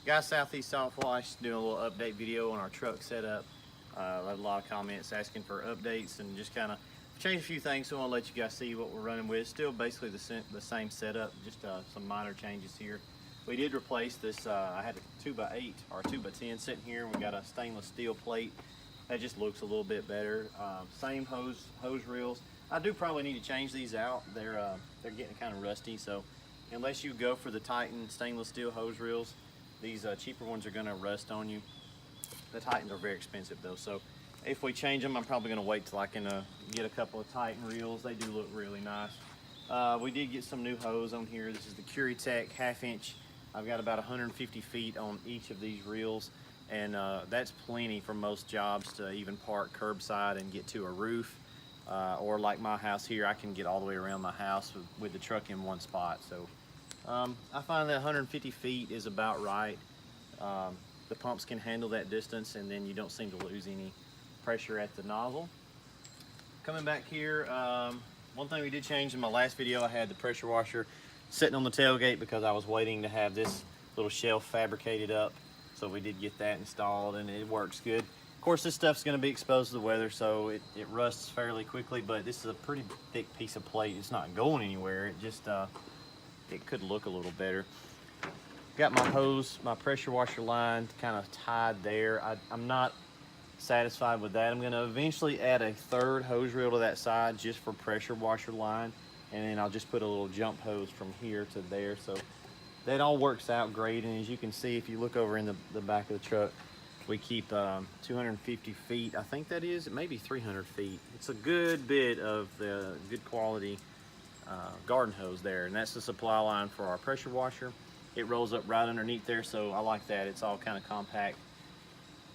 Guys, Southeast Softwash doing a little update video on our truck setup. I had a lot of comments asking for updates and just kind of changed a few things, so I want to let you guys see what we're running with. Still basically the same setup, just some minor changes here. We did replace this, I had a 2x8 or 2x10 sitting here, and we got a stainless steel plate. That just looks a little bit better. Same hose reels. I do probably need to change these out. They're getting kind of rusty, so unless you go for the Titan stainless steel hose reels, these cheaper ones are going to rust on you. The Titans are very expensive though, so if we change them, I'm probably going to wait till I can get a couple of Titan reels. They do look really nice. We did get some new hose on here. This is the Curitech 1/2 inch. I've got about 150 feet on each of these reels, and that's plenty for most jobs to even park curbside and get to a roof. Or like my house here, I can get all the way around my house with the truck in one spot. So I find that 150 feet is about right. The pumps can handle that distance, and then you don't seem to lose any pressure at the nozzle. Coming back here, one thing we did change in my last video, I had the pressure washer sitting on the tailgate because I was waiting to have this little shelf fabricated up. So we did get that installed, and it works good. Of course, this stuff's going to be exposed to the weather, so it rusts fairly quickly, but this is a pretty thick piece of plate. It's not going anywhere. It just it could look a little better. Got my hose, my pressure washer line kind of tied there. I'm not satisfied with that. I'm going to eventually add a third hose reel to that side just for pressure washer line, and then I'll just put a little jump hose from here to there. So that all works out great, and as you can see, if you look over in the back of the truck, we keep 250 feet. I think that is, it may be 300 feet. It's a good bit of the good quality garden hose there, and that's the supply line for our pressure washer. It rolls up right underneath there, so I like that. It's all kind of compact.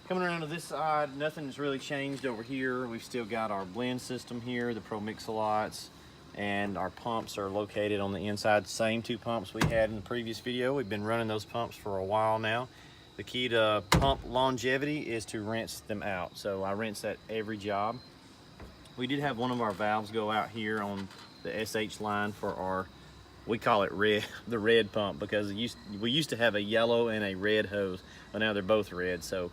Coming around to this side, nothing's really changed over here. We've still got our blend system here, the Pro Mix-a-Lots, and our pumps are located on the inside. Same two pumps we had in the previous video. We've been running those pumps for a while now. The key to pump longevity is to rinse them out. So I rinse at every job. We did have one of our valves go out here on the SH line for our, we call it red, the red pump, because we used to have a yellow and a red hose, but now they're both red. So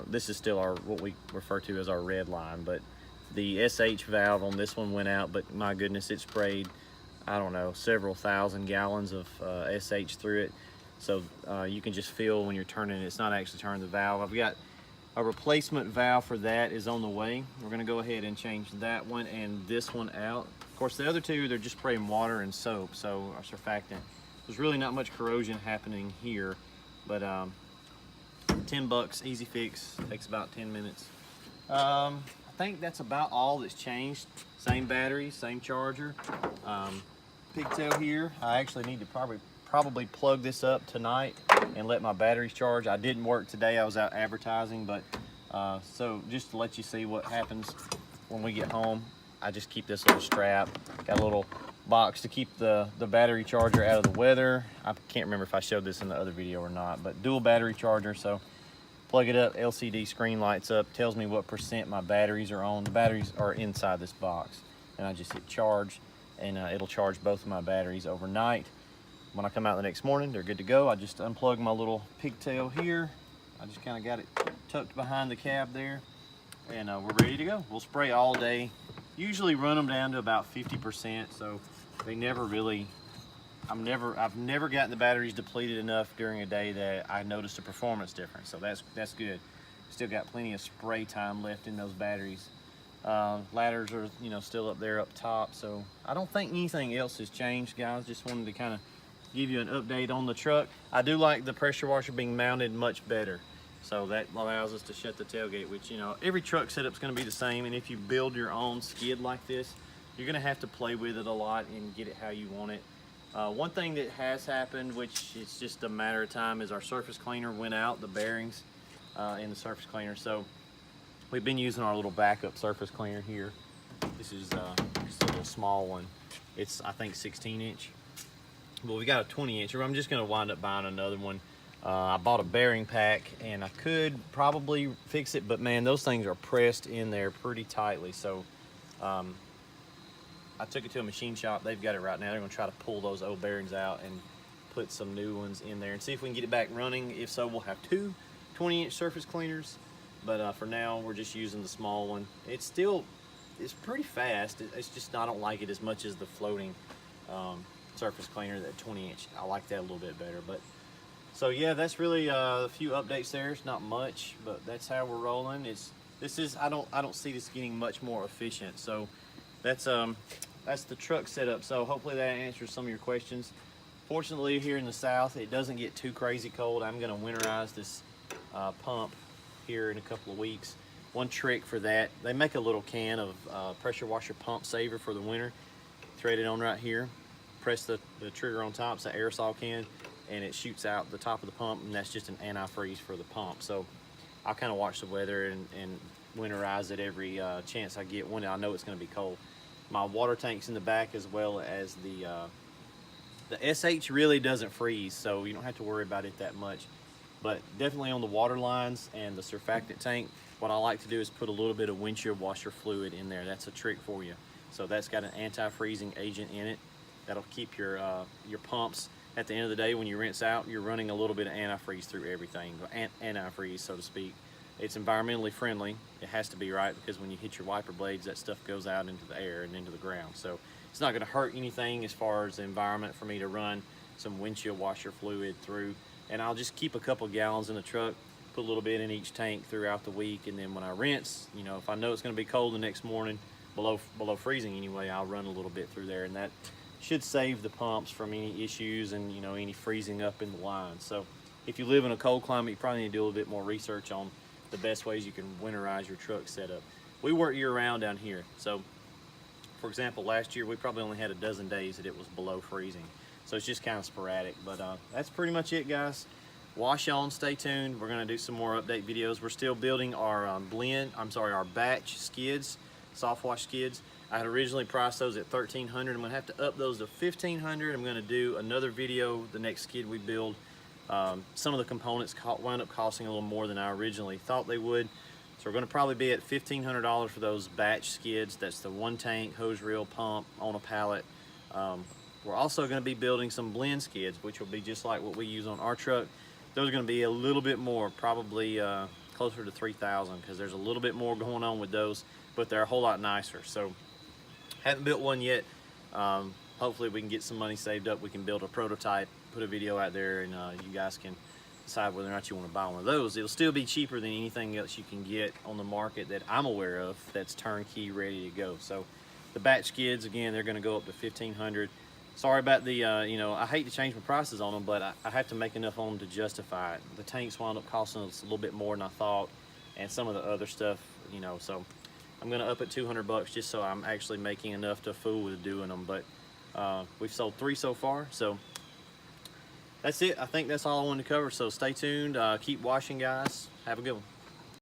this is still our, what we refer to as our red line. But the SH valve on this one went out, but my goodness, it sprayed, I don't know, several thousand gallons of SH through it. So you can just feel when you're turning it, it's not actually turning the valve. I've got a replacement valve for that is on the way. We're gonna go ahead and change that one and this one out. Of course, the other two, they're just spraying water and soap, so our surfactant. There's really not much corrosion happening here, but 10 bucks, easy fix, takes about 10 minutes. I think that's about all that's changed. Same battery, same charger. Pigtail here. I actually need to probably plug this up tonight and let my batteries charge. I didn't work today, I was out advertising, but so just to let you see what happens when we get home, I just keep this little strap. Got a little box to keep the battery charger out of the weather. I can't remember if I showed this in the other video or not, but dual battery charger. So plug it up, LCD screen lights up, tells me what percent my batteries are on. The batteries are inside this box, and I just hit charge, and it'll charge both of my batteries overnight. When I come out the next morning, they're good to go. I just unplug my little pigtail here. I just kind of got it tucked behind the cab there, and we're ready to go. We'll spray all day. Usually run them down to about 50%, so they never really, I've never gotten the batteries depleted enough during a day that I noticed a performance difference, so that's good. Still got plenty of spray time left in those batteries. Ladders are, you know, still up there up top, so I don't think anything else has changed, guys. Just wanted to kind of give you an update on the truck. I do like the pressure washer being mounted much better, so that allows us to shut the tailgate, which, you know, every truck setup's going to be the same, and if you build your own skid like this, you're going to have to play with it a lot and get it how you want it. One thing that has happened, which it's just a matter of time, is our surface cleaner went out, the bearings in the surface cleaner. So we've been using our little backup surface cleaner here. This is just a little small one. It's, I think, 16 inch. But we got a 20 inch. I'm just going to wind up buying another one. I bought a bearing pack, and I could probably fix it, but man, those things are pressed in there pretty tightly. So I took it to a machine shop. They've got it right now. They're going to try to pull those old bearings out and put some new ones in there and see if we can get it back running. If so, we'll have two 20-inch surface cleaners, but for now we're just using the small one. It's pretty fast. It's just, I don't like it as much as the floating surface cleaner, that 20-inch. I like that a little bit better. But so yeah, that's really a few updates there. It's not much, but that's how we're rolling. I don't see this getting much more efficient. So that's the truck setup. So hopefully that answers some of your questions. Fortunately, here in the South, it doesn't get too crazy cold. I'm gonna winterize this pump here in a couple of weeks. One trick for that, they make a little can of pressure washer pump saver for the winter. Thread it on right here, press the trigger on top, it's an aerosol can, and it shoots out the top of the pump, and that's just an antifreeze for the pump. So I'll kind of watch the weather and winterize it every chance I get when I know it's going to be cold. My water tank's in the back, as well as the SH really doesn't freeze, so you don't have to worry about it that much. But definitely on the water lines and the surfactant tank, what I like to do is put a little bit of windshield washer fluid in there. That's a trick for you. So that's got an anti-freezing agent in it. That'll keep your pumps, at the end of the day when you rinse out, you're running a little bit of antifreeze through everything, antifreeze, so to speak. It's environmentally friendly. It has to be, right, because when you hit your wiper blades, that stuff goes out into the air and into the ground. So it's not going to hurt anything as far as the environment for me to run some windshield washer fluid through. And I'll just keep a couple gallons in the truck, put a little bit in each tank throughout the week, and then when I rinse, you know, if I know it's going to be cold the next morning, below freezing anyway, I'll run a little bit through there, and that should save the pumps from any issues and, you know, any freezing up in the line. So if you live in a cold climate, you probably need to do a little bit more research on the best ways you can winterize your truck setup. We work year-round down here, so for example, last year we probably only had a dozen days that it was below freezing, so it's just kind of sporadic. But that's pretty much it, guys. Wash on, stay tuned. We're going to do some more update videos. We're still building our our batch skids, Softwash skids. I had originally priced those at $1,300. I'm going to have to up those to $1,500. I'm going to do another video, the next skid we build. Some of the components wound up costing a little more than I originally thought they would. So we're going to probably be at $1,500 for those batch skids. That's the one tank, hose reel, pump on a pallet. We're also going to be building some blend skids, which will be just like what we use on our truck. Those are going to be a little bit more, probably closer to $3,000, because there's a little bit more going on with those, but they're a whole lot nicer. So haven't built one yet. Hopefully we can get some money saved up. We can build a prototype, put a video out there, and you guys can decide whether or not you want to buy one of those. It'll still be cheaper than anything else you can get on the market that I'm aware of that's turnkey, ready to go. So the batch skids, again, they're going to go up to $1,500. Sorry about the, you know, I hate to change my prices on them, but I have to make enough on them to justify it. The tanks wound up costing us a little bit more than I thought, and some of the other stuff, you know, so I'm going to up it $200 just so I'm actually making enough to fool with doing them. But we've sold 3 so far, so that's it. I think that's all I wanted to cover, so stay tuned. Keep watching, guys. Have a good one.